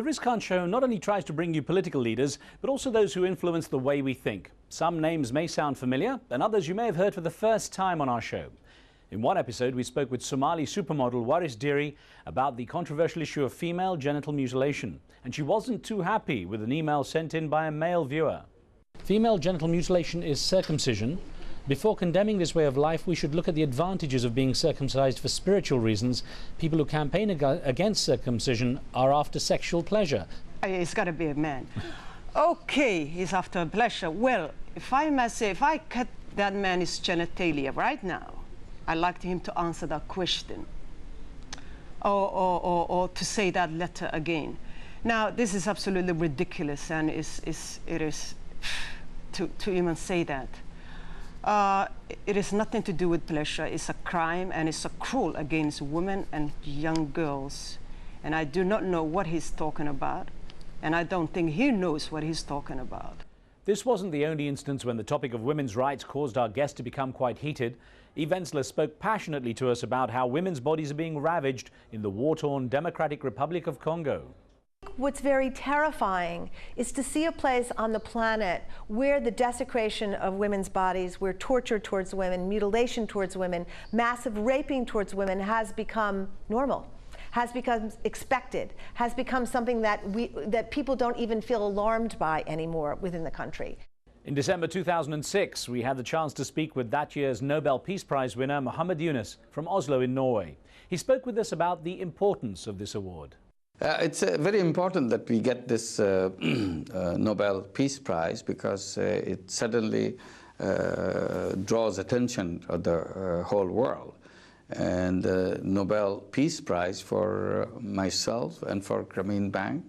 The Riz Khan Show not only tries to bring you political leaders, but also those who influence the way we think. Some names may sound familiar, and others you may have heard for the first time on our show. In one episode, we spoke with Somali supermodel Waris Diri about the controversial issue of female genital mutilation, and she wasn't too happy with an email sent in by a male viewer. Female genital mutilation is circumcision. Before condemning this way of life, we should look at the advantages of being circumcised for spiritual reasons. People who campaign against circumcision are after sexual pleasure. It's got to be a man. Okay, he's after pleasure. Well, if I must say, if I cut that man's genitalia right now, I'd like him to answer that question or to say that letter again. Now, this is absolutely ridiculous, and it is to even say that. It has nothing to do with pleasure. It's a crime, and it's a cruel against women and young girls. And I do not know what he's talking about, and I don't think he knows what he's talking about. This wasn't the only instance when the topic of women's rights caused our guest to become quite heated. Eve Ensler spoke passionately to us about how women's bodies are being ravaged in the war-torn Democratic Republic of Congo. What's very terrifying is to see a place on the planet where the desecration of women's bodies, where torture towards women, mutilation towards women, massive raping towards women has become normal, has become expected, has become something that people don't even feel alarmed by anymore within the country. In December 2006, we had the chance to speak with that year's Nobel Peace Prize winner, Muhammad Yunus, from Oslo in Norway. He spoke with us about the importance of this award. It's very important that we get this Nobel Peace Prize because it suddenly draws attention of the whole world. And the Nobel Peace Prize for myself and for Grameen Bank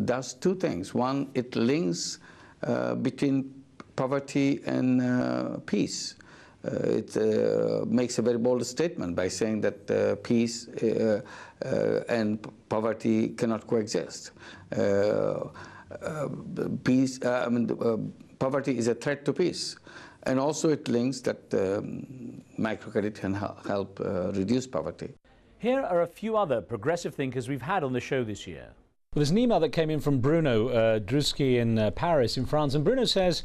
does two things. One, it links between poverty and peace. It makes a very bold statement by saying that peace and poverty cannot coexist. Poverty is a threat to peace. And also it links that microcredit can help reduce poverty. Here are a few other progressive thinkers we've had on the show this year. Well, there's an email that came in from Bruno Drusky in Paris, in France, and Bruno says,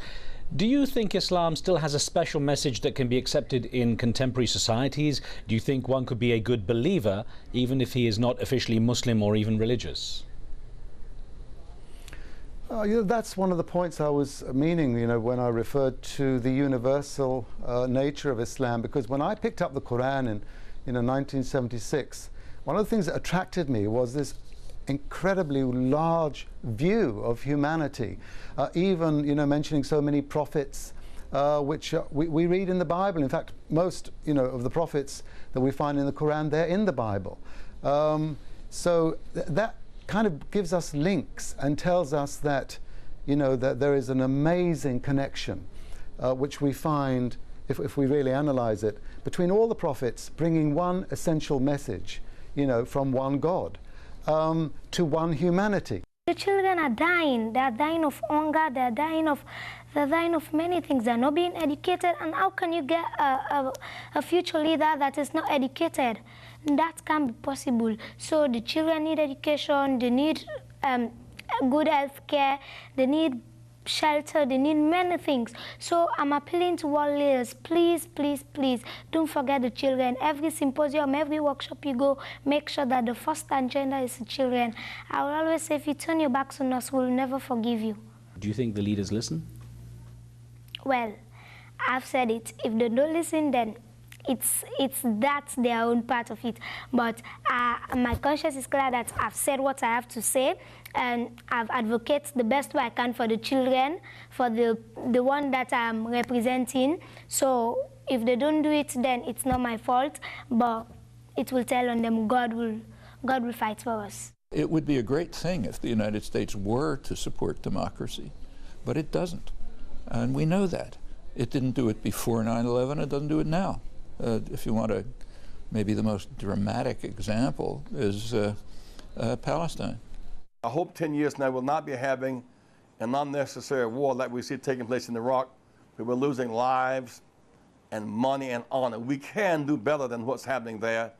do you think Islam still has a special message that can be accepted in contemporary societies? Do you think one could be a good believer even if he is not officially Muslim or even religious? That's one of the points I was meaning, when I referred to the universal nature of Islam, because when I picked up the Quran in 1976, one of the things that attracted me was this incredibly large view of humanity, even mentioning so many prophets which we read in the Bible. In fact, most of the prophets that we find in the Quran, they're in the Bible. So that kind of gives us links and tells us that that there is an amazing connection which we find, if we really analyze it, between all the prophets bringing one essential message from one God to one humanity. The children are dying. They are dying of hunger. They are dying of many things. They are not being educated. And how can you get a future leader that is not educated? That can't be possible. So the children need education. They need good health care. They need shelter. They need many things. So I'm appealing to all leaders, please, please, please, don't forget the children. Every symposium, every workshop you go, make sure that the first agenda is the children. I will always say, if you turn your backs on us, we'll never forgive you. Do you think the leaders listen? Well, I've said it. If they don't listen, then that's their own part of it. But my conscience is clear that I've said what I have to say, and I've advocated the best way I can for the children, for the one that I'm representing. So if they don't do it, then it's not my fault, but it will tell on them. God will fight for us. It would be a great thing if the United States were to support democracy, but it doesn't, and we know that. It didn't do it before 9/11. It doesn't do it now. If you want maybe the most dramatic example is Palestine. I hope 10 years now we'll not be having an unnecessary war like we see taking place in Iraq, where we're losing lives and money and honor. We can do better than what's happening there,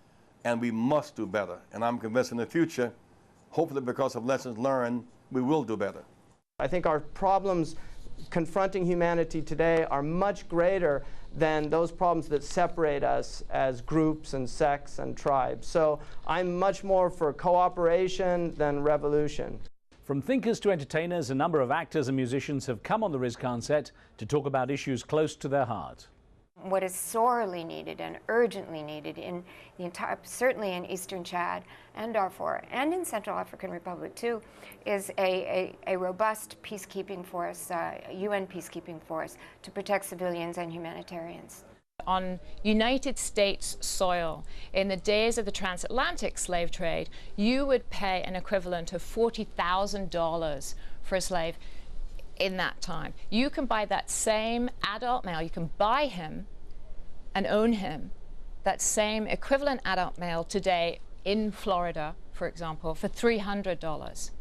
and we must do better. And I'm convinced in the future hopefully because of lessons learned, we will do better. I think our problems confronting humanity today are much greater than those problems that separate us as groups and sects and tribes. So I'm much more for cooperation than revolution. From thinkers to entertainers, a number of actors and musicians have come on the Riz Khan set to talk about issues close to their heart. What is sorely needed and urgently needed in the entire, certainly in Eastern Chad and Darfur and in Central African Republic too, is a robust peacekeeping force, UN peacekeeping force to protect civilians and humanitarians. On United States soil, in the days of the transatlantic slave trade, you would pay an equivalent of $40,000 for a slave in that time. You can buy that same adult male, you can buy him and own him, that same equivalent adult male today in Florida, for example, for $300.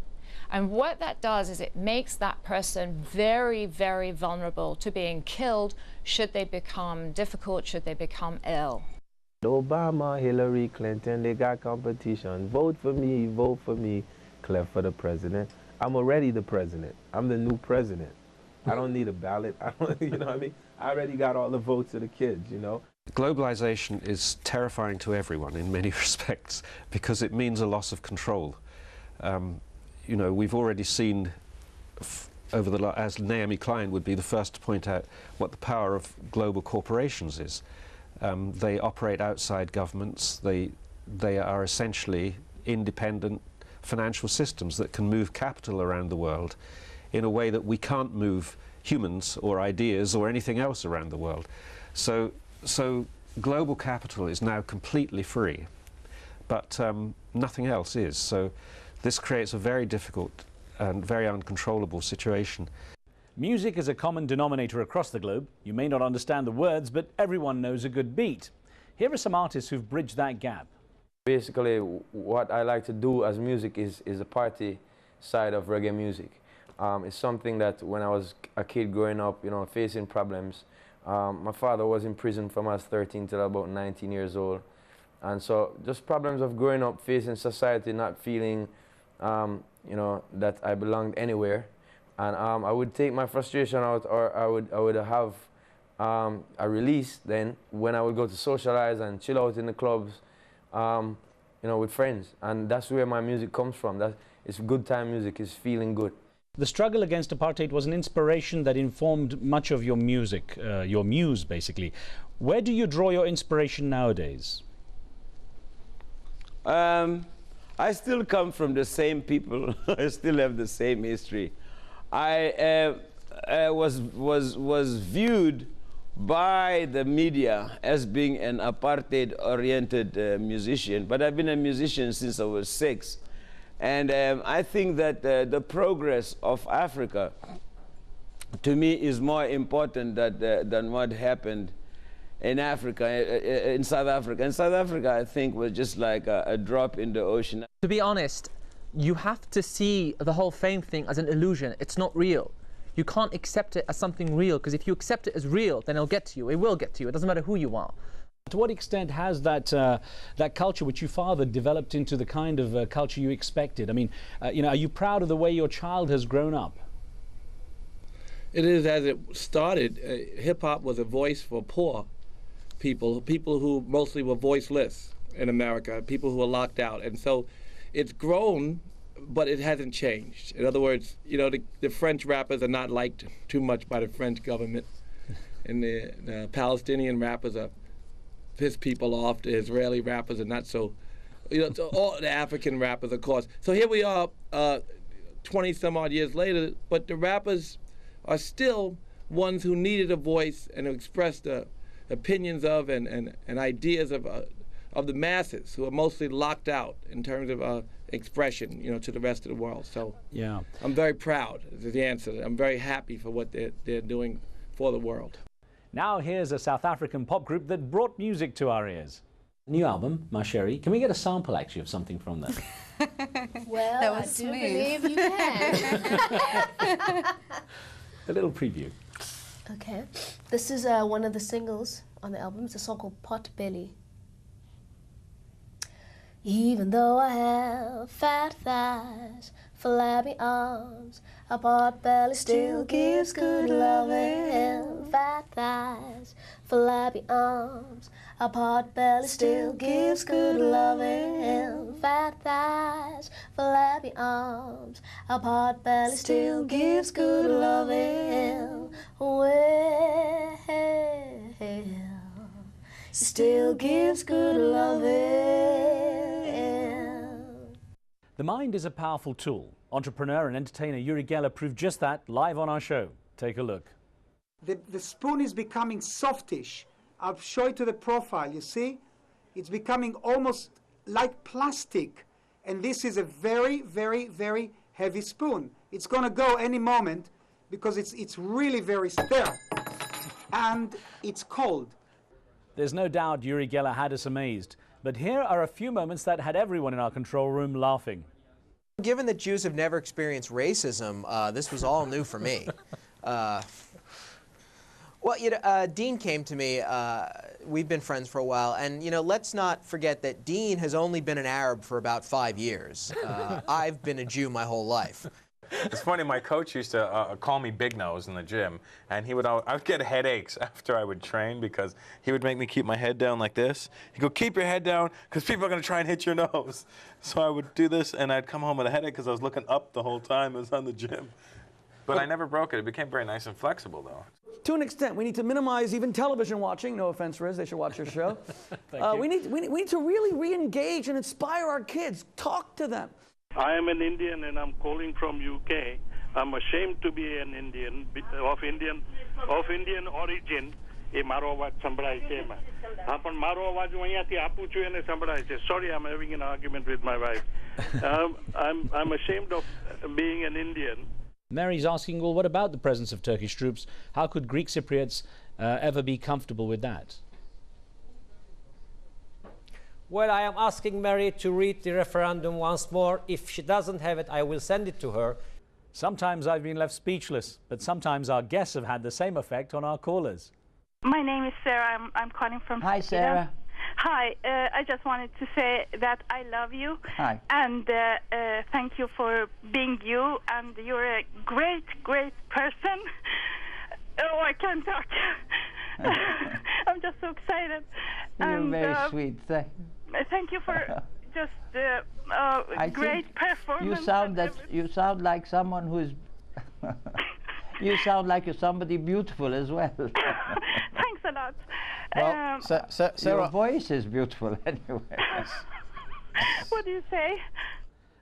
And what that does is it makes that person very, very vulnerable to being killed should they become difficult, should they become ill. Obama, Hillary Clinton, they got competition. Vote for me, Clef for the president. I'm already the president. I'm the new president. I don't need a ballot. You know what I mean? I already got all the votes of the kids, you know? Globalization is terrifying to everyone in many respects because it means a loss of control. You know, we've already seen as Naomi Klein would be the first to point out what the power of global corporations is. They operate outside governments. They are essentially independent financial systems that can move capital around the world in a way that we can't move humans or ideas or anything else around the world. So global capital is now completely free, but nothing else is. So this creates a very difficult and very uncontrollable situation. Music is a common denominator across the globe. You may not understand the words, but everyone knows a good beat. Here are some artists who've bridged that gap. Basically, what I like to do as music is the party side of reggae music. It's something that when I was a kid growing up, you know, facing problems, my father was in prison from I was 13 till about 19 years old. And so just problems of growing up, facing society, not feeling, you know, that I belonged anywhere. And I would take my frustration out, or I would have a release then when I would go to socialize and chill out in the clubs, you know, with friends. And that's where my music comes from. It's good time music, it's feeling good. The struggle against apartheid was an inspiration that informed much of your music, your muse, basically. Where do you draw your inspiration nowadays? I still come from the same people. I still have the same history. I was viewed by the media as being an apartheid-oriented musician, but I've been a musician since I was 6. And I think that the progress of Africa, to me, is more important than what happened in Africa, in South Africa. And South Africa, I think, was just like a drop in the ocean. To be honest, you have to see the whole fame thing as an illusion. It's not real. You can't accept it as something real, because if you accept it as real, then it'll get to you. It will get to you. It doesn't matter who you are. To what extent has that culture which you fathered developed into the kind of culture you expected? I mean, you know, are you proud of the way your child has grown up? It is as it started. Hip-hop was a voice for poor people who mostly were voiceless in America, people who were locked out. And so it's grown, but it hasn't changed. In other words, you know, the French rappers are not liked too much by the French government. And the Palestinian rappers are piss people off. The Israeli rappers are not so, you know, so all the African rappers, of course. So here we are 20 some odd years later, but the rappers are still ones who needed a voice and who expressed the opinions of and ideas of the masses, who are mostly locked out in terms of expression, you know, to the rest of the world. So yeah, I'm very proud is the answer. I'm very happy for what they're doing for the world. Now here's a South African pop group that brought music to our ears. New album, Ma Chérie. Can we get a sample actually of something from them? Well, that was smooth. Believe you can. A little preview. Okay. This is one of the singles on the album. It's a song called Pot Belly. Even though I have fat thighs, flabby arms, a pot belly still gives good loving. Fat thighs, flabby arms, a pot belly still gives good loving. Fat thighs, flabby arms, a pot belly still gives good loving. Well, still gives good loving. The mind is a powerful tool. Entrepreneur and entertainer Uri Geller proved just that live on our show. Take a look. The spoon is becoming softish. I'll show it to the profile, you see? It's becoming almost like plastic. And this is a very, very, very heavy spoon. It's going to go any moment because it's really very still. And it's cold. There's no doubt Uri Geller had us amazed. But here are a few moments that had everyone in our control room laughing. Given that Jews have never experienced racism, this was all new for me. Well, you know, Dean came to me. We've been friends for a while, and you know, let's not forget that Dean has only been an Arab for about 5 years. I've been a Jew my whole life. It's funny, my coach used to call me Big Nose in the gym, and I would get headaches after I would train because he would make me keep my head down like this. He'd go, keep your head down because people are going to try and hit your nose. So I would do this, and I'd come home with a headache because I was looking up the whole time. It was on the gym. But I never broke it. It became very nice and flexible, though. To an extent, we need to minimize even television watching. No offense, Riz, they should watch your show. We need to really re-engage and inspire our kids. Talk to them. I am an Indian and I'm calling from UK. I'm ashamed to be an Indian of Indian origin. Sorry, I'm having an argument with my wife. I'm ashamed of being an Indian. Mary's asking, well, what about the presence of Turkish troops? How could Greek Cypriots ever be comfortable with that? Well, I am asking Mary to read the referendum once more. If she doesn't have it, I will send it to her. Sometimes I've been left speechless, but sometimes our guests have had the same effect on our callers. My name is Sarah. I'm calling from Hi, Sarah. Hi. I just wanted to say that I love you. Hi. And thank you for being you. And you're a great, great person. Oh, I can't talk. I'm just so excited. You're very sweet. Thank you for just great performance. You sound like someone who's. You sound like you're somebody beautiful as well. Thanks a lot. Well, your voice is beautiful anyway. What do you say?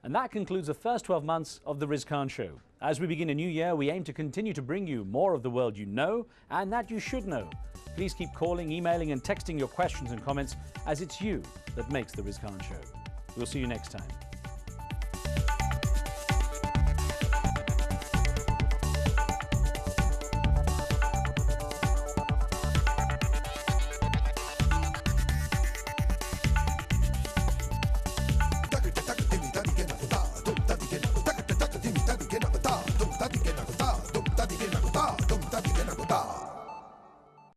And that concludes the first 12 months of the Riz Khan Show. As we begin a new year, we aim to continue to bring you more of the world you know and that you should know. Please keep calling, emailing and texting your questions and comments, as it's you that makes the Riz Khan Show. We'll see you next time.